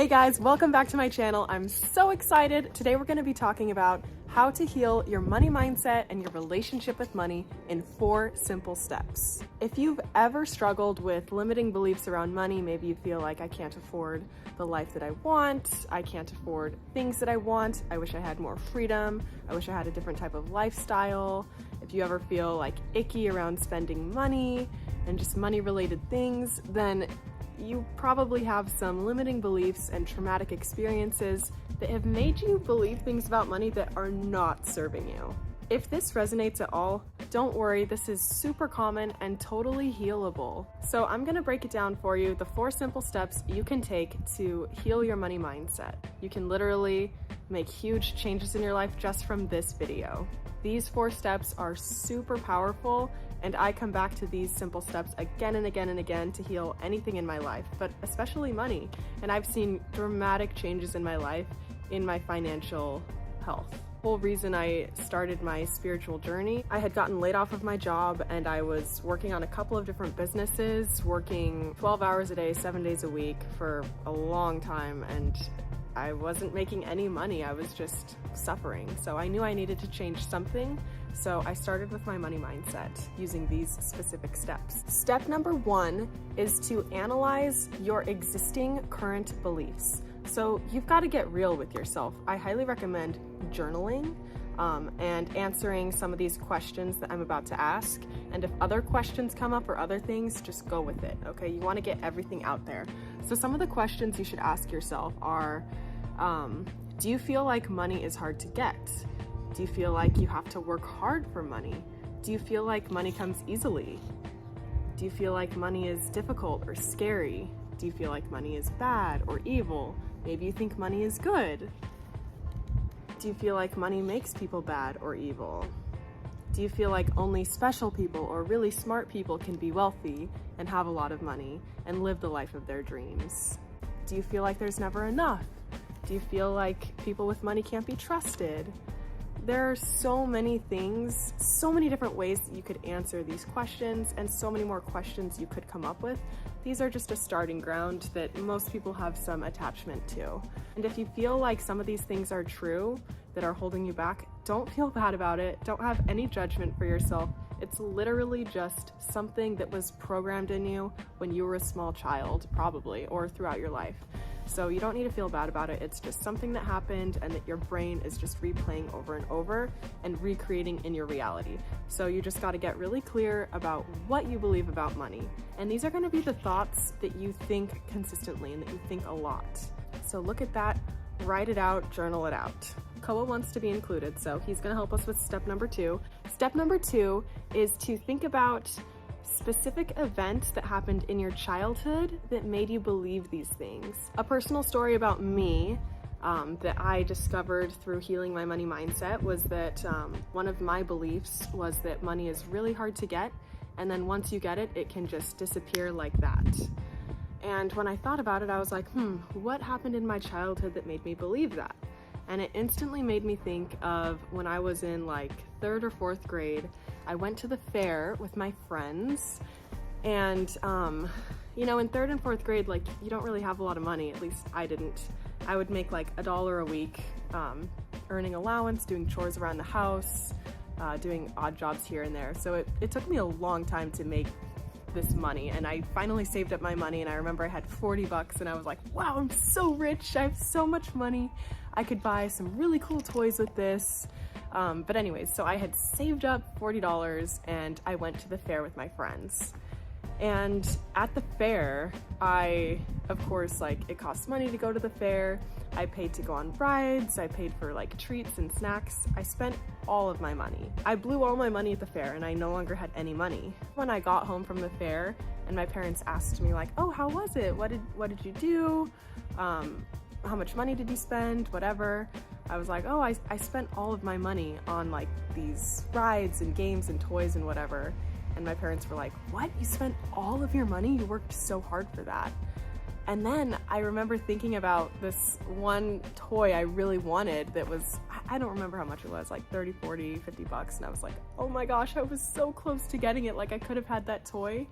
Hey guys, welcome back to my channel. I'm so excited. Today we're going to be talking about how to heal your money mindset and your relationship with money in 4 simple steps. If you've ever struggled with limiting beliefs around money, maybe you feel like I can't afford the life that I want, I can't afford things that I want, I wish I had more freedom, I wish I had a different type of lifestyle. If you ever feel like icky around spending money and just money related things, then you probably have some limiting beliefs and traumatic experiences that have made you believe things about money that are not serving you. If this resonates at all, don't worry, this is super common and totally healable. So I'm gonna break it down for you, the 4 simple steps you can take to heal your money mindset. You can literally make huge changes in your life just from this video. These 4 steps are super powerful, and I come back to these simple steps again and again and again to heal anything in my life, but especially money. And I've seen dramatic changes in my life, in my financial health. The whole reason I started my spiritual journey, I had gotten laid off of my job and I was working on a couple of different businesses, working 12 hours a day, 7 days a week for a long time, and I wasn't making any money. I was just suffering. So I knew I needed to change something. So I started with my money mindset using these specific steps. Step number 1 is to analyze your existing current beliefs. So you've got to get real with yourself. I highly recommend journaling and answering some of these questions that I'm about to ask. And if other questions come up or other things, just go with it, okay? You want to get everything out there. So some of the questions you should ask yourself are, do you feel like money is hard to get? Do you feel like you have to work hard for money? Do you feel like money comes easily? Do you feel like money is difficult or scary? Do you feel like money is bad or evil? Maybe you think money is good. Do you feel like money makes people bad or evil? Do you feel like only special people or really smart people can be wealthy and have a lot of money and live the life of their dreams? Do you feel like there's never enough? Do you feel like people with money can't be trusted? There are so many things, so many different ways that you could answer these questions, and so many more questions you could come up with. These are just a starting ground that most people have some attachment to. And if you feel like some of these things are true that are holding you back, don't feel bad about it. Don't have any judgment for yourself. It's literally just something that was programmed in you when you were a small child, probably, or throughout your life. So you don't need to feel bad about it. It's just something that happened and that your brain is just replaying over and over and recreating in your reality. So you just got to get really clear about what you believe about money. And these are going to be the thoughts that you think consistently and that you think a lot. So look at that, write it out, journal it out. Koa wants to be included, so he's going to help us with step number 2. Step number 2 is to think about specific events that happened in your childhood that made you believe these things. A personal story about me that I discovered through healing my money mindset was that one of my beliefs was that money is really hard to get, and then once you get it, it can just disappear like that. And when I thought about it, I was like, what happened in my childhood that made me believe that? And it instantly made me think of when I was in like 3rd or 4th grade. I went to the fair with my friends, and you know, in 3rd and 4th grade, like, you don't really have a lot of money. At least I didn't. I would make like $1 a week, earning allowance, doing chores around the house, doing odd jobs here and there. So it took me a long time to make this money, and I finally saved up my money, and I remember I had $40 and I was like, wow, I'm so rich, I have so much money, I could buy some really cool toys with this. But anyways, so I had saved up $40 and I went to the fair with my friends. And at the fair, of course, like, it costs money to go to the fair. I paid to go on rides, I paid for like treats and snacks. I spent all of my money. I blew all my money at the fair and I no longer had any money. When I got home from the fair and my parents asked me like, oh, how was it? What did you do? How much money did you spend? Whatever. I was like, oh, I spent all of my money on like these rides and games and toys and whatever. And my parents were like, what? You spent all of your money? You worked so hard for that. And then I remember thinking about this one toy I really wanted that was, I don't remember how much it was, like 30, 40, $50. And I was like, oh my gosh, I was so close to getting it. Like, I could have had that toy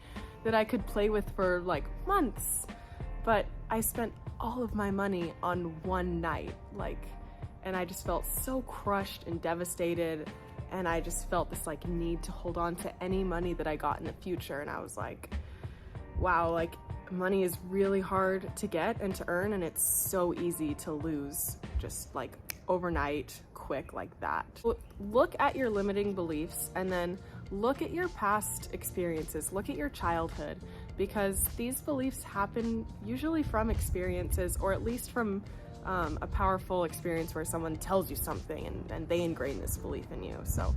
that I could play with for like months. but I spent all of my money on one night, and I just felt so crushed and devastated, and I just felt this need to hold on to any money that I got in the future. And I was like, wow, money is really hard to get and to earn, and it's so easy to lose just overnight, quick like that. Look at your limiting beliefs, and then look at your past experiences, look at your childhood, because these beliefs happen usually from experiences, or at least from a powerful experience where someone tells you something and they ingrain this belief in you. So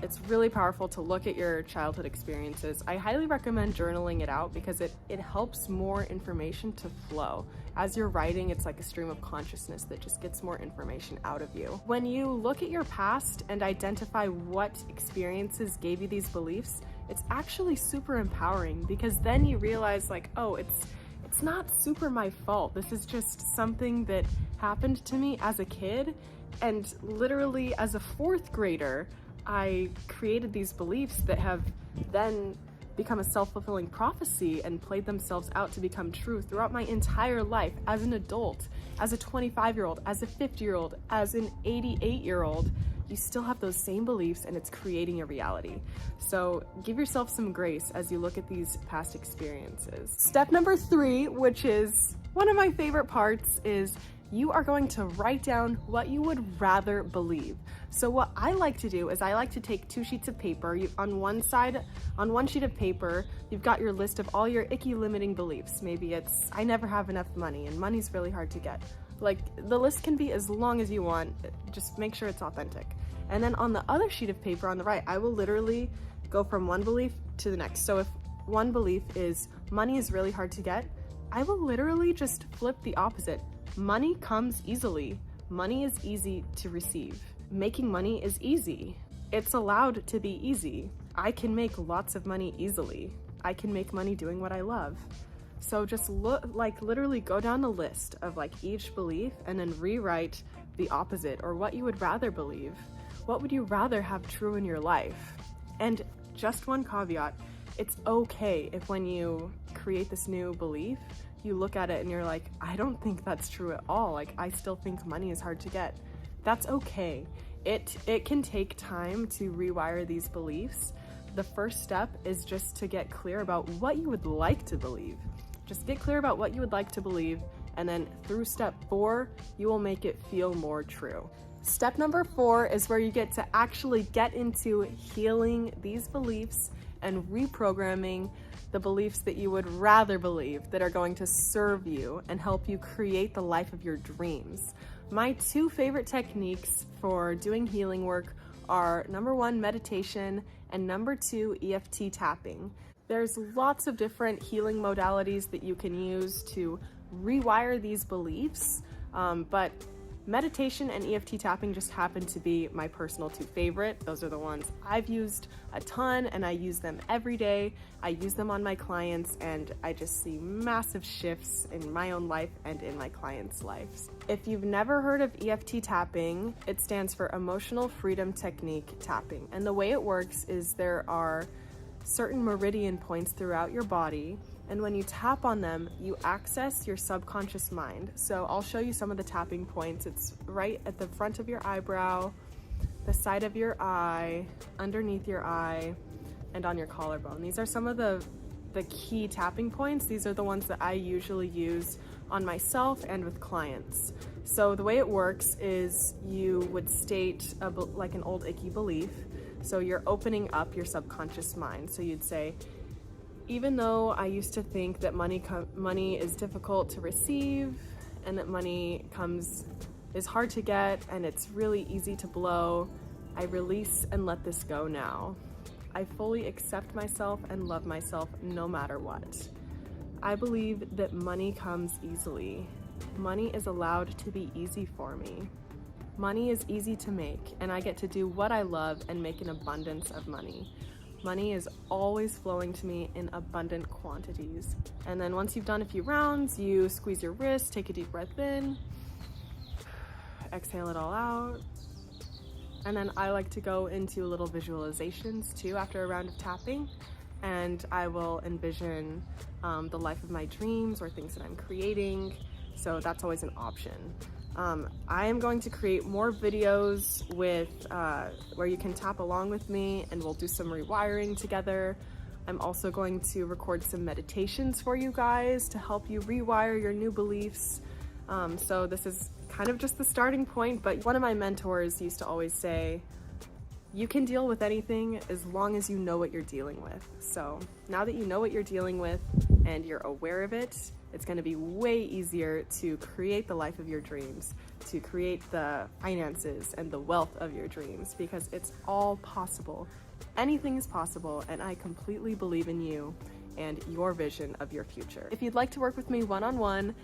it's really powerful to look at your childhood experiences. I highly recommend journaling it out because it helps more information to flow. As you're writing, it's like a stream of consciousness that just gets more information out of you. When you look at your past and identify what experiences gave you these beliefs, it's actually super empowering, because then you realize oh, it's not super my fault. This is just something that happened to me as a kid, and literally as a 4th grader, I created these beliefs that have then become a self-fulfilling prophecy and played themselves out to become true throughout my entire life as an adult, as a 25-year-old, as a 50-year-old, as an 88-year-old. You still have those same beliefs, and it's creating a reality. So give yourself some grace as you look at these past experiences. Step number 3, which is one of my favorite parts, is you are going to write down what you would rather believe. So what I like to do is I like to take 2 sheets of paper. On one sheet of paper, you've got your list of all your icky limiting beliefs. Maybe it's, I never have enough money and money's really hard to get. The list can be as long as you want, just make sure it's authentic. And then on the other sheet of paper on the right, I will literally go from one belief to the next. So if one belief is money is really hard to get, I will literally just flip the opposite. Money comes easily. Money is easy to receive. Making money is easy. It's allowed to be easy. I can make lots of money easily. I can make money doing what I love. So just literally go down the list of each belief and then rewrite the opposite, or what you would rather believe. What would you rather have true in your life? And just one caveat, it's okay if when you create this new belief, you look at it and you're like, I don't think that's true at all. I still think money is hard to get. That's okay. It can take time to rewire these beliefs. The first step is just to get clear about what you would like to believe. Just get clear about what you would like to believe, and then through step 4, you will make it feel more true. Step number 4 is where you get to actually get into healing these beliefs and reprogramming the beliefs that you would rather believe, that are going to serve you and help you create the life of your dreams. My 2 favorite techniques for doing healing work are number 1, meditation, and number 2, EFT tapping. There's lots of different healing modalities that you can use to rewire these beliefs, but meditation and EFT tapping just happen to be my personal 2 favorite. Those are the ones I've used a ton, and I use them every day. I use them on my clients, and I just see massive shifts in my own life and in my clients' lives. If you've never heard of EFT tapping, it stands for Emotional Freedom Technique Tapping. And the way it works is there are certain meridian points throughout your body, and when you tap on them, you access your subconscious mind. So I'll show you some of the tapping points. It's right at the front of your eyebrow, the side of your eye, underneath your eye, and on your collarbone. These are some of the key tapping points. These are the ones that I usually use on myself and with clients. So the way it works is you would state an old icky belief. So you're opening up your subconscious mind. So you'd say, even though I used to think that money is difficult to receive, and that money is hard to get, and it's really easy to blow, I release and let this go now. I fully accept myself and love myself no matter what. I believe that money comes easily. Money is allowed to be easy for me. Money is easy to make, and I get to do what I love and make an abundance of money. Money is always flowing to me in abundant quantities. And then once you've done a few rounds, you squeeze your wrist, take a deep breath in, exhale it all out. And then I like to go into little visualizations too after a round of tapping, and I will envision the life of my dreams or things that I'm creating. So that's always an option. I am going to create more videos with where you can tap along with me and we'll do some rewiring together. I'm also going to record some meditations for you guys to help you rewire your new beliefs. So this is kind of just the starting point, but one of my mentors used to always say, you can deal with anything as long as you know what you're dealing with. So now that you know what you're dealing with and you're aware of it, it's going to be way easier to create the life of your dreams, to create the finances and the wealth of your dreams, because it's all possible. Anything is possible, and I completely believe in you and your vision of your future. If you'd like to work with me one-on-one,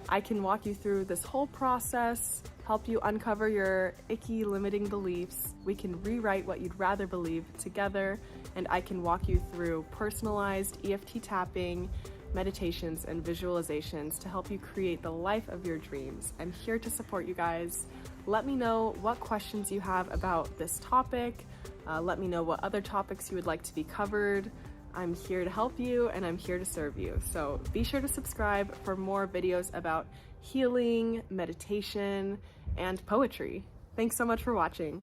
I can walk you through this whole process, help you uncover your icky limiting beliefs. We can rewrite what you'd rather believe together, and I can walk you through personalized EFT tapping, meditations, and visualizations to help you create the life of your dreams. I'm here to support you guys. Let me know what questions you have about this topic. Let me know what other topics you would like to be covered. I'm here to help you and I'm here to serve you. So be sure to subscribe for more videos about healing, meditation, and poetry. Thanks so much for watching.